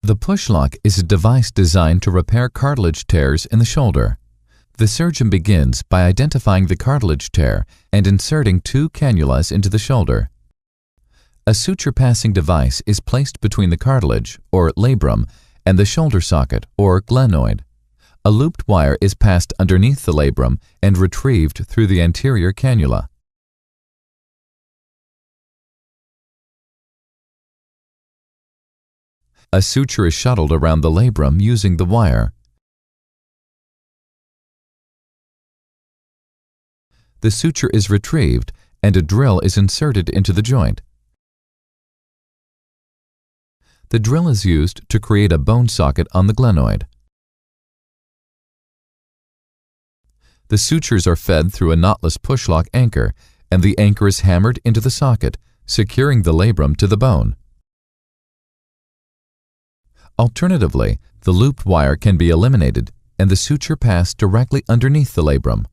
The PushLock is a device designed to repair cartilage tears in the shoulder. The surgeon begins by identifying the cartilage tear and inserting 2 cannulas into the shoulder. A suture-passing device is placed between the cartilage, or labrum, and the shoulder socket, or glenoid. A looped wire is passed underneath the labrum and retrieved through the anterior cannula. A suture is shuttled around the labrum using the wire. The suture is retrieved and a drill is inserted into the joint. The drill is used to create a bone socket on the glenoid. The sutures are fed through a knotless pushlock anchor, and the anchor is hammered into the socket, securing the labrum to the bone. Alternatively, the looped wire can be eliminated and the suture passed directly underneath the labrum.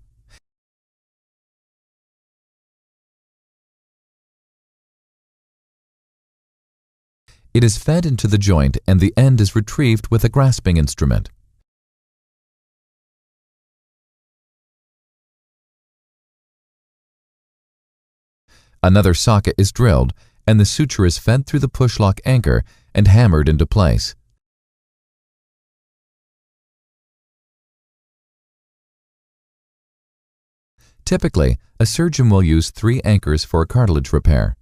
It is fed into the joint and the end is retrieved with a grasping instrument. Another socket is drilled and the suture is fed through the pushlock anchor and hammered into place. Typically, a surgeon will use 3 anchors for a cartilage repair.